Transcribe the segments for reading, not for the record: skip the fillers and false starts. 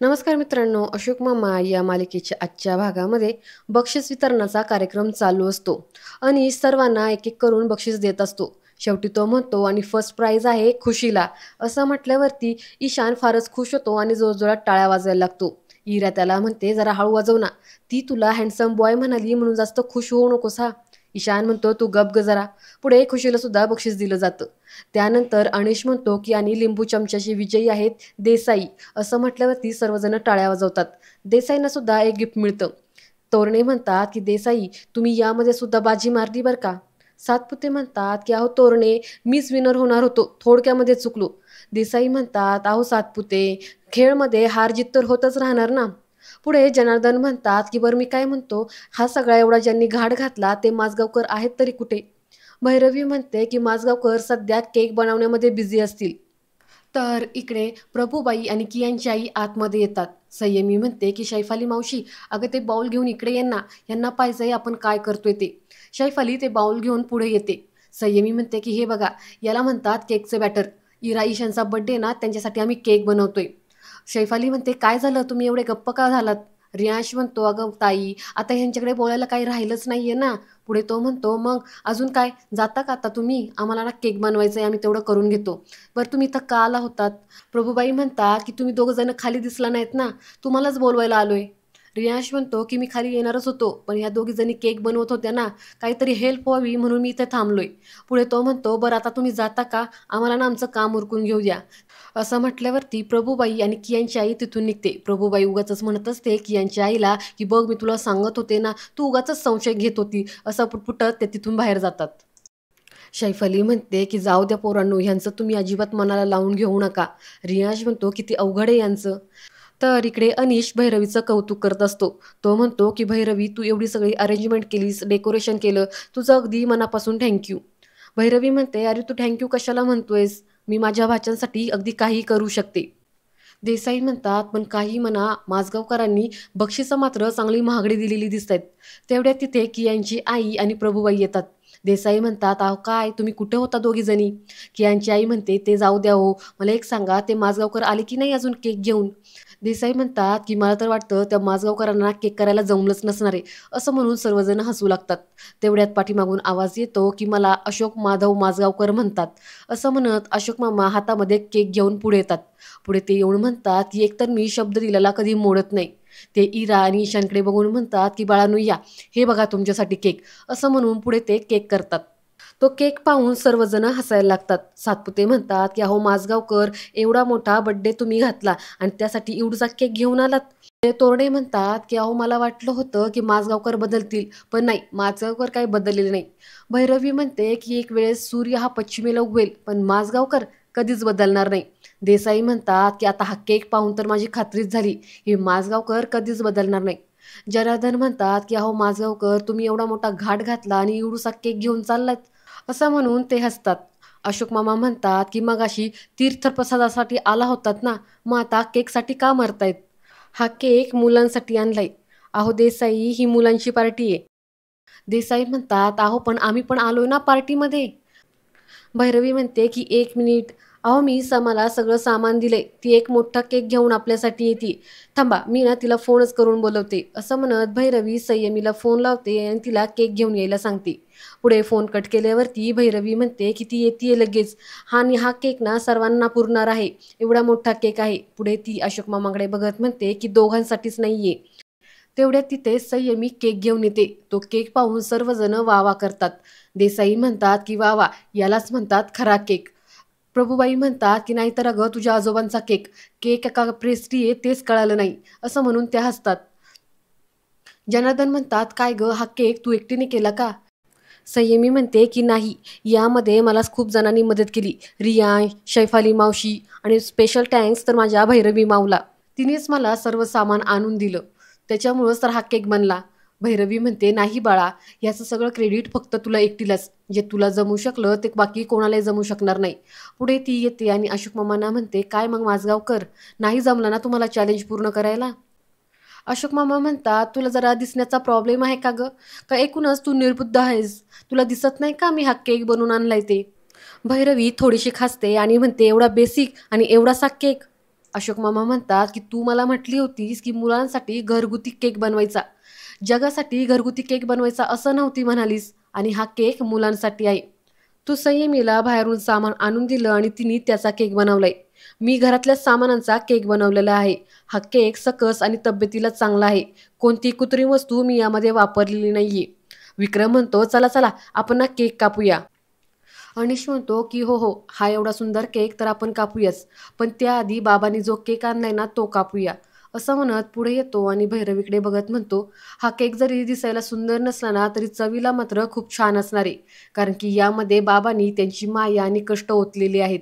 नमस्कार मित्रांनो, अशोक मामा या मालिकेच्या आजच्या भागामध्ये बक्षीस वितरणाचा कार्यक्रम चालू असतो आणि सर्वांना एक एक करून बक्षीस देत असतो. शेवटी तो म्हणतो आणि फर्स्ट प्राइज आहे खुशीला. असं म्हटल्यावरती ईशान फारच खुश होतो आणि जोरजोरात टाळ्या वाजवायला लागतो. इरा त्याला म्हणते, जरा हळू वाजव ना. ती तुला हँडसम बॉय म्हणाली म्हणून जास्त खुश होऊ नकोस हा. ईशान म्हणतो, तू गप ग जरा. पुढे खुशीला सुद्धा बक्षीस दिलं जातं. त्यानंतर अनिश म्हणतो की आणि लिंबू चमच्याचे विजयी आहेत देसाई. असं म्हटल्यावरती सर्वजण टाळ्या वाजवतात. देसाईंना सुद्धा एक गिफ्ट मिळतं. तोरणे म्हणतात की देसाई, तुम्ही यामध्ये सुद्धा बाजी मारली बरं का. सातपुते म्हणतात की अहो तोरणे, मीच विनर होणार होतो, थोडक्यामध्ये चुकलो. देसाई म्हणतात, अहो सातपुते, खेळमध्ये हार जीत तर होतच राहणार ना. पुढे जनार्दन म्हणतात की बरं मी काय म्हणतो, हा सगळा एवढा ज्यांनी घाट घातला ते माजगावकर आहेत तरी कुठे. भैरवी म्हणते की माजगावकर सध्या केक बनवण्यामध्ये बिझी असतील. तर इकडे प्रभूबाई आणि कियांची आई आतमध्ये येतात. संयमी म्हणते की शैफाली मावशी, अगं ते बाऊल घेऊन इकडे ये ना, यांना पाहिजे आपण काय करतोय ते. शैफाली ते बाऊल घेऊन पुढे येते. संयमी म्हणते की हे बघा, याला म्हणतात केकचे बॅटर. इरा ईशानचा बड्डे ना, त्यांच्यासाठी आम्ही केक बनवतोय. शैफाली म्हणते, काय झालं, तुम्ही एवढे गप्प का झालात. रियांश म्हणतो, अगं ताई, आता ह्यांच्याकडे बोलायला काही राहिलंच नाहीये ना. पुढे तो म्हणतो, मग अजून काय, जाता का आता तुम्ही, आम्हाला ना केक बनवायचा आहे, आम्ही तेवढं करून घेतो. बरं तुम्ही इथं का आला होतात. प्रभूबाई म्हणता की तुम्ही दोघं जण खाली दिसला नाहीत ना, तुम्हालाच बोलवायला आलोय. रियांश म्हणतो की मी खाली येणारच होतो, पण ह्या दोघी जणी केक बनवत होत्या ना, काहीतरी हेल्प व्हावी म्हणून मी इथे थांबलोय. पुढे तो म्हणतो, बरं आता तुम्ही जाता का, आम्हाला ना आमचं काम उरकून घेऊ द्या. असं म्हटल्यावरती प्रभूबाई आणि कियांची आई तिथून निघते. प्रभूबाई उगाच म्हणत असते कियांच्या आईला की बघ मी तुला सांगत होते ना, तू उगाच संशय घेत होती. असं पुटपुटत ते तिथून बाहेर जातात. शैफली म्हणते की जाऊ द्या पोरांनो, ह्यांचं तुम्ही अजिबात मनाला लावून घेऊ नका. रियाज म्हणतो किती अवघड आहे यांचं. तर इकडे अनिश भैरवीचं कौतुक करत असतो. तो म्हणतो की भैरवी, तू एवढी सगळी अरेंजमेंट केलीस, डेकोरेशन केलं, तुझं अगदी मनापासून थँक्यू. भैरवी म्हणते, अरे तू थँक्यू कशाला म्हणतोयस, मी माझ्या भाच्यांसाठी अगदी काही करू शकते. देसाई म्हणतात, पण काही म्हणा, माजगावकरांनी बक्षिसं मात्र चांगली महागडी दिलेली दिसत आहेत. तेवढ्यात तिथे कियांची आई आणि प्रभूबाई येतात. देसाई म्हणतात, अहो काय तुम्ही कुठे होता दोघी जणी. कियांची आई म्हणते, ते जाऊ द्या हो, मला एक सांगा, ते माजगावकर आले की नाही अजून केक घेऊन. देसाई म्हणतात की मला तर वाटतं त्या माजगावकरांना केक करायला जमलंच नसणार आहे. असं म्हणून सर्वजण हसू लागतात. तेवढ्यात पाठीमागून आवाज येतो की मला अशोक माधव माजगावकर म्हणतात. असं म्हणत अशोक मामा हातामध्ये केक घेऊन पुढे येतात. पुढे ते येऊन म्हणतात की एकतर मी शब्द दिलेला कधी मोडत नाही. ते इरा आणि ईशानकडे बघून म्हणतात की बाळांनो या, हे बघा तुमच्यासाठी केक. असं म्हणून पुढे ते केक करतात. तो केक पाहून सर्वजण हसायला लागतात. सातपुते म्हणतात की अहो माजगावकर, एवढा मोठा बड्डे तुम्ही घातला आणि त्यासाठी एवढा केक घेऊन आलात. ते तोरडे म्हणतात की अहो मला वाटलं होतं की माजगावकर बदलतील, पण नाही, माजगावकर काही बदललेले नाही. भैरवी म्हणते की एक वेळेस सूर्य हा पश्चिमेला उगवेल, पण माजगावकर कधीच बदलणार नाही. देसाई म्हणतात की आता हा केक पाहून तर माझी खात्रीच झाली, हे माजगावकर कधीच बदलणार नाही. जनार्दन म्हणतात की अहो माजगावकर, तुम्ही एवढा मोठा घाट घातला आणि एवढूसा केक घेऊन चाललात. असं म्हणून ते हसतात. अशोक मामा म्हणतात की मग अशी तीर्थप्रसादासाठी आला होतात ना, मग आता केकसाठी का मरतायत. हा केक मुलांसाठी आणलाय. अहो देसाई, ही मुलांची पार्टी आहे. देसाई म्हणतात, अहो पण आम्ही पण आलोय ना पार्टीमध्ये. भैरवी म्हणते की एक मिनिट, अहो मी मला सगळं सामान दिलंय, ती एक मोठा केक घेऊन आपल्यासाठी येते. थांबा, मी ना तिला फोनच करून बोलवते. असं म्हणत भैरवी संयमीला फोन लावते आणि तिला केक घेऊन यायला सांगते. पुढे फोन कट केल्यावरती भैरवी म्हणते की ती येते लगेच. आणि हा केक ना सर्वांना पुरणार आहे, एवढा मोठा केक आहे. पुढे ती अशोक मामाकडे बघत म्हणते की दोघांसाठीच नाहीये. तेवढ्यात तिथे संयमी केक घेऊन येते. तो केक पाहून सर्वजण वावा करतात. देसाई म्हणतात की वा वा, यालाच म्हणतात खरा केक. प्रभूबाई म्हणतात की नाहीतर अगं तुझ्या आजोबांचा केक, केक का प्रेस्ट्री आहे तेच कळालं नाही. असं म्हणून त्या हसतात. जनार्दन म्हणतात, काय गं, हा केक तू एकटीने केला का. संयमी म्हणते की नाही, यामध्ये मला खूप जणांनी मदत केली. रियांश, शैफाली मावशी आणि स्पेशल थँक्स तर माझ्या भैरवी माऊला. तिनेच मला सर्व सामान आणून दिलं, त्याच्यामुळंच तर हा केक बनला. भैरवी म्हणते, नाही बाळा, याचं सगळं क्रेडिट फक्त तुला एकटीलाच. जे तुला जमू शकलं ते बाकी कोणालाही जमू शकणार नाही. पुढे ती येते आणि अशोक मामांना म्हणते, काय मग माजगावकर, नाही जमलं ना तुम्हाला चॅलेंज पूर्ण करायला. अशोक मामा म्हणतात, तुला जरा दिसण्याचा प्रॉब्लेम आहे का गं, का एकूणच तू निर्बुद्ध आहेस, तुला दिसत नाही का मी हा केक बनवून आणलाय ते. भैरवी थोडीशी खासते आणि म्हणते, एवढा बेसिक आणि एवढासा केक. अशोक मामा म्हणतात की तू मला म्हटली होतीस की मुलांसाठी घरगुती केक बनवायचा, जगासाठी घरगुती केक बनवायचा असं नव्हती म्हणालीस, आणि हा केक मुलांसाठी आहे. तू संयमीला बाहेरून सामान आणून दिलं आणि तिने त्याचा केक बनवलाय. मी घरातल्या सामानांचा केक बनवलेला आहे. हा केक सकस आणि तब्येतीला चांगला आहे. कोणती कृत्रिम वस्तू मी यामध्ये वापरलेली नाहीये. विक्रम म्हणतो, चला चला आपण ना केक कापूया. अनिश म्हणतो की हो हो, हा एवढा सुंदर केक तर आपण कापूयाच, पण त्याआधी बाबांनी जो केक आणलाय ना तो कापूया. असं म्हणत पुढे येतो आणि भैरवीकडे बघत म्हणतो, हा केक जरी दिसायला सुंदर नसला ना तरी चवीला मात्र खूप छान असणार आहे, कारण की यामध्ये बाबांनी त्यांची माया आणि कष्ट ओतलेली आहेत.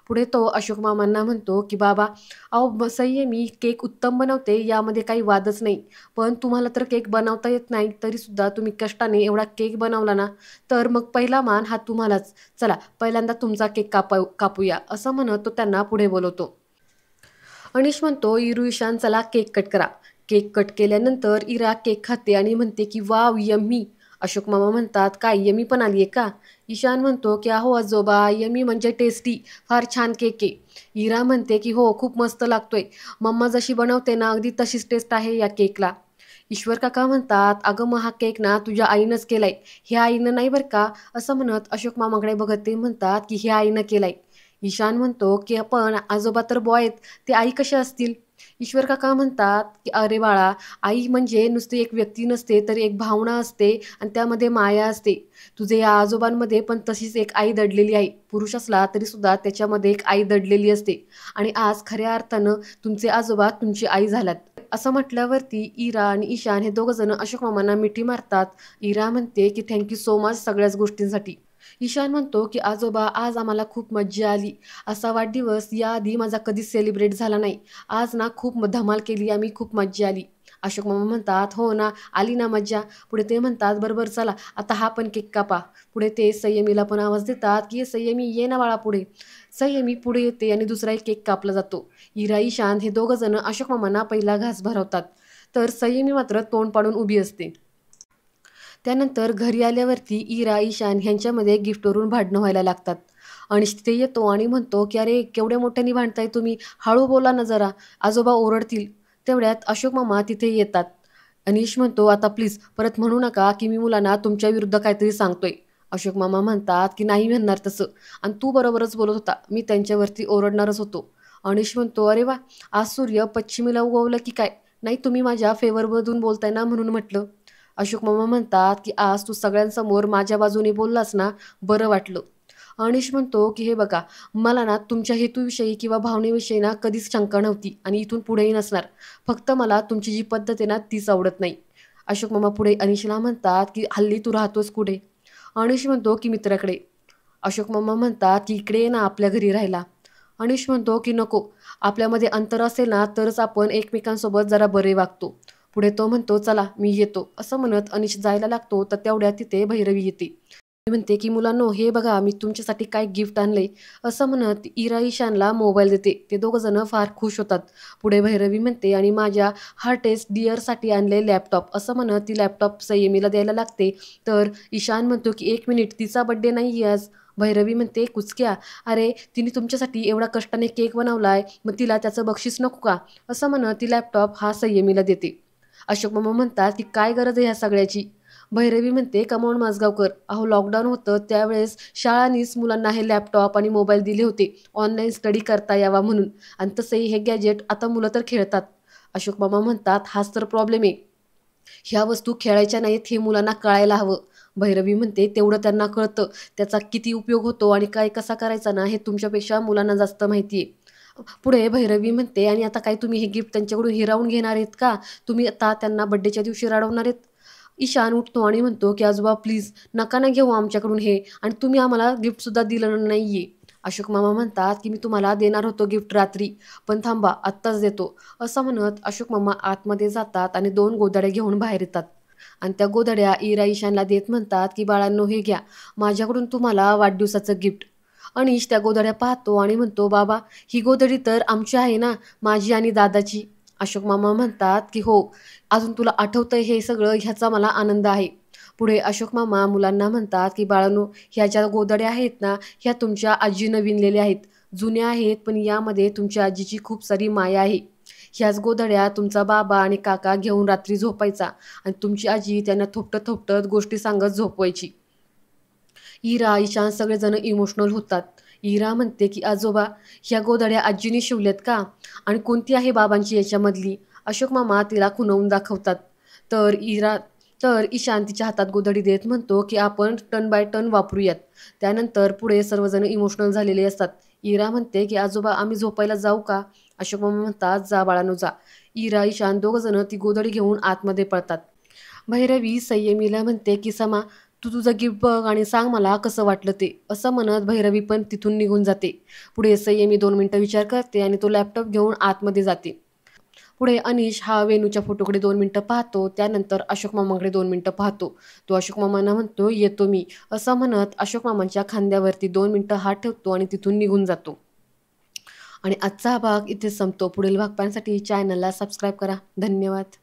पुढे तो अशोक मामांना म्हणतो की बाबा, अहो सही मी केक उत्तम बनवते, यामध्ये काही वादच नाही. पण तुम्हाला तर केक बनवता येत नाही, तरी सुद्धा तुम्ही कष्टाने एवढा केक बनवला ना, तर मग पहिला मान हा तुम्हालाच. चला पहिल्यांदा तुमचा केक कापूया, असं म्हणत तो त्यांना पुढे बोलवतो. अनिश म्हणतो, इरू ईशान चला केक कट करा. केक कट केल्यानंतर इरा केक खाते आणि म्हणते की वाव यम्मी. अशोक मामा म्हणतात, काय यमी पण आलीये का? ईशान म्हणतो की अहो आजोबा, यमी म्हणजे टेस्टी, फार छान केक आहे. इरा म्हणते की हो खूप मस्त लागतोय, मम्मा जशी बनवते ना अगदी तशीच टेस्ट आहे या केकला. ईश्वर काका म्हणतात, अगं मग हा केक ना तुझ्या आईनंच केलाय, ह्या आईनं नाही बरं का. असं म्हणत अशोक मामाकडे बघत ते म्हणतात की ह्या आईनं केलाय. ईशान म्हणतो की आपण आजोबा तर बॉय आहेत, ते आई कशा असतील? ईश्वर काका म्हणतात की अरे बाळा, आई म्हणजे नुसती एक व्यक्ती नसते तर एक भावना असते, आणि त्यामध्ये माया असते. तुझे या आजोबांमध्ये पण तशीच एक आई दडलेली आहे. पुरुष असला तरी सुद्धा त्याच्यामध्ये एक आई दडलेली असते, आणि आज खऱ्या अर्थानं तुमचे आजोबा तुमची आई झाल्यात. असं म्हटल्यावरती इरा आणि ईशान हे दोघं जण अशोक मामांना मिठी मारतात. इरा म्हणते की थँक्यू सो मच सगळ्याच गोष्टींसाठी. ईशान म्हणतो की आजोबा, आज आम्हाला खूप मज्जा आली. असा वाढदिवस याआधी माझा कधीच सेलिब्रेट झाला नाही. आज ना खूप धमाल केली आम्ही, खूप मज्जा आली. अशोक मामा म्हणतात, हो ना, आली ना मज्जा. पुढे ते म्हणतात, बरोबर चला आता हा पण केक कापा. पुढे ते संयमीला पण आवाज देतात की संयमी ये ना बाळा पुढे. संयमी पुढे येते आणि दुसरा एक केक कापला जातो. इरा ईशान हे दोघं जण अशोक मामांना पहिला घास भरवतात, तर संयमी मात्र तोंड पाडून उभी असते. त्यानंतर घरी आल्यावरती इरा ईशान ह्यांच्यामध्ये गिफ्टवरून भांडणं व्हायला लागतात. अनिश तिथे येतो आणि म्हणतो की अरे केवढ्या मोठ्याने भांडताय तुम्ही, हळू बोला ना जरा, आजोबा ओरडतील. तेवढ्यात अशोक मामा तिथे येतात. अनिश म्हणतो, आता प्लीज परत म्हणू नका की मी मुलांना तुमच्या विरुद्ध काहीतरी सांगतोय. अशोक मामा म्हणतात की नाही म्हणणार तसं, आणि तू बरोबरच बोलत होता, मी त्यांच्यावरती ओरडणारच होतो. अनिश म्हणतो, अरे वा, आज सूर्य पश्चिमेला उगवलं की काय? नाही, तुम्ही माझ्या फेवरमधून बोलताय ना म्हणून म्हटलं. अशोक मामा म्हणतात की आज तू सगळ्यांसमोर माझ्या बाजूने बोललास ना, बरं वाटलं. अनिश म्हणतो की हे बघा, मला ना तुमच्या हेतूविषयी किंवा भावनेविषयी ना कधीच शंका नव्हती आणि इथून पुढेही नसणार. फक्त मला तुमची जी पद्धत आहे ना तीच आवडत नाही. अशोक मामा पुढे अनिशला म्हणतात की हल्ली तू राहतोस कुठे? अनिश म्हणतो की मित्राकडे. अशोक मामा म्हणतात की इकडे ये ना आपल्या घरी राहायला. अनिश म्हणतो की नको, आपल्यामध्ये अंतर असेल ना तरच आपण एकमेकांसोबत जरा बरे वागतो. पुढे तो म्हणतो, चला मी येतो. असं म्हणत अनिश जायला लागतो, तर तेवढ्यात तिथे भैरवी येते. ती म्हणते की मुलांनो, हे बघा मी तुमच्यासाठी काय गिफ्ट आणलंय. असं म्हणत इरा ईशानला मोबाईल देते. ते दोघं जण फार खुश होतात. पुढे भैरवी म्हणते, आणि माझ्या हार्टेस्ट डिअरसाठी आणले लॅपटॉप. असं म्हणत ती लॅपटॉप संयमीला द्यायला लागते. तर ईशान म्हणतो की एक मिनिट, तिचा बड्डे नाही आज. भैरवी म्हणते, कुचक्या, अरे तिने तुमच्यासाठी एवढा कष्टाने केक बनवलाय, मग तिला त्याचं बक्षीस नको का? असं म्हणत ती लॅपटॉप हा संयमीला देते. अशोक मामा म्हणतात की काय गरज आहे ह्या सगळ्याची? भैरवी म्हणते, कमॉन माझगावकर, अहो लॉकडाऊन होतं त्यावेळेस शाळांनीच मुलांना हे लॅपटॉप आणि मोबाईल दिले होते, ऑनलाईन स्टडी करता यावा म्हणून, आणि तसंही हे गॅजेट आता मुलं तर खेळतात. अशोक मामा म्हणतात, हाच तर प्रॉब्लेम आहे, ह्या वस्तू खेळायच्या नाहीत हे मुलांना कळायला हवं. भैरवी म्हणते, तेवढं त्यांना कळतं, त्याचा किती उपयोग होतो आणि काय कसा करायचा ना हे तुमच्यापेक्षा मुलांना जास्त माहिती आहे. पुढे भैरवी म्हणते, आणि आता काय तुम्ही हे गिफ्ट त्यांच्याकडून हिरावून घेणार आहेत का? तुम्ही आता त्यांना बड्डेच्या दिवशी रडवणार आहेत? ईशान उठतो आणि म्हणतो की आजोबा प्लीज नका ना घेऊ आमच्याकडून हे, आणि तुम्ही आम्हाला गिफ्टसुद्धा दिलं नाहीये. अशोक मामा म्हणतात की मी तुम्हाला देणार होतो गिफ्ट रात्री, पण थांबा आत्ताच देतो. असं म्हणत अशोक मामा आतमध्ये जातात आणि 2 गोधड्या घेऊन बाहेर येतात, आणि त्या गोधड्या इरा ईशानला देत म्हणतात की बाळांनो हे घ्या, माझ्याकडून तुम्हाला वाढदिवसाचं गिफ्ट. अनिश त्या गोधड्या पाहतो आणि म्हणतो, बाबा ही गोधडी तर आमची आहे ना, माझी आणि दादाची. अशोक मामा म्हणतात की हो, अजून तुला आठवतंय हे सगळं, ह्याचा मला आनंद आहे. पुढे अशोक मामा मुलांना म्हणतात की बाळांनो, ह्या ज्या गोधड्या आहेत ना ह्या तुमच्या आजीनं विणलेल्या आहेत. जुन्या आहेत, पण यामध्ये तुमच्या आजीची खूप सारी माया आहे. ह्याच गोधड्या तुमचा बाबा आणि काका घेऊन रात्री झोपायचा आणि तुमची आजी त्यांना थोपटत थोपटत गोष्टी सांगत झोपवायची. इरा, ईशान सगळेजण इमोशनल होतात. इरा म्हणते की आजोबा, ह्या गोधड्या आजीने शिवल्यात का? आणि कोणती आहे बाबांची याच्यामधली? अशोक मामा तिला खुणवून दाखवतात. तर ईशान तिच्या हातात गोधडी देत म्हणतो की आपण टन बाय टन वापरूयात. त्यानंतर पुढे सर्वजण इमोशनल झालेले असतात. इरा म्हणते की आजोबा, आम्ही झोपायला जाऊ का? अशोक मामा म्हणतात, जा बाळानो जा. इरा, ईशान दोघंजण ती गोधडी घेऊन आतमध्ये पळतात. भैरवी संयमीला म्हणते की समा, तू तुझं गिफ्ट बघ आणि सांग मला कसं वाटलं ते. असं म्हणत भैरवी पण तिथून निघून जाते. पुढे संयमी 2 मिनिटं विचार करते आणि तो लॅपटॉप घेऊन आतमध्ये जाते. पुढे अनिश हा वेणूच्या फोटोकडे 2 मिनिटं पाहतो. त्यानंतर अशोक मामांकडे 2 मिनिटं पाहतो. तो अशोक मामांना म्हणतो, येतो मी. असं म्हणत अशोक मामांच्या खांद्यावरती 2 मिनिटं हात ठेवतो आणि तिथून निघून जातो. आणि आजचा हा भाग इथे संपतो. पुढील भाग पाहण्यासाठी चॅनलला सबस्क्राईब करा. धन्यवाद.